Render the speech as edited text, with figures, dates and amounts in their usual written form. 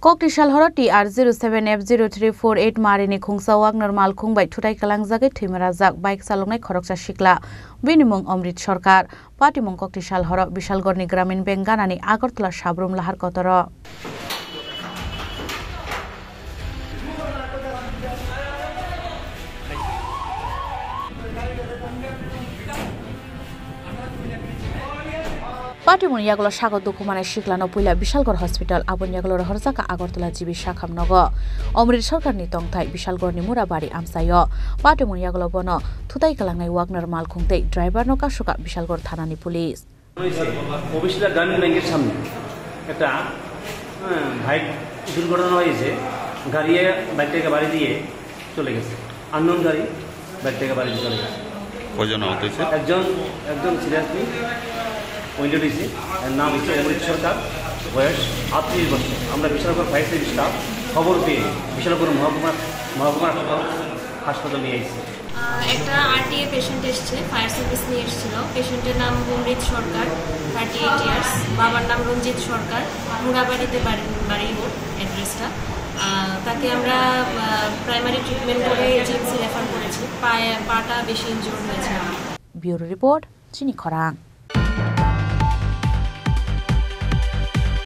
Kokrisal horo TR07F0348 marini khungsawak normal khungbai thutai kalangjagoi theimarajak bike chaloknai khoroksa sikla binimung Omrit Sarkar patimung Kokrisal horo Bishalgorni Gramin Bank ganani Agartala sabrum lahar kotoro Patimon yagulo sagot dukumane siklano puila Bishalgor Hospital abon yagulo horjaka Agartala jibi shakham nogo Omrit Sarkar ni tongthai Bishalgorni Murabari amsayo Patimon yagulo bono thutai kalangnai wagner mal khungtei driver no kasuka Bishalgor thanani police অফিসটা গ্রামীণ ব্যাংকের সামনে একটা bike দুর্ঘটনা হয়েছে গাড়ি বাইকটাকে বাড়ি দিয়ে চলে গেছে আননোন গাড়ি বাইকটাকে বাড়ি দিয়ে চলে গেছে কয়জন আহত হয়েছে একজন সিরিয়াসলি পয়েন্টেড হয়েছে এর নাম হচ্ছে অমৃত সরকার বয়স 38 বছর আমরা বিশালগড় ফায়ার সার্ভিস স্টাফ খবর পেয়ে বিশালগড় মহকুমা হাসপাতাল নিয়ে এসেছি একটা আরটিএ পেশেন্ট এসেছে ফায়ার সার্ভিস নিয়ে এসেছিল পেশেন্টের নাম অমৃত সরকার 38 ইয়ার্স বাবার নাম রঞ্জিত সরকার মুরাবাড়িতে বাড়ি অ্যাড্রেসটা তাকে আমরা প্রাইমারি ট্রিটমেন্ট করে জিএমসি রেফার করেছি পাটা বেশি ইনজুর হয়েছে ব্যুরো রিপোর্ট চিনি খরাং।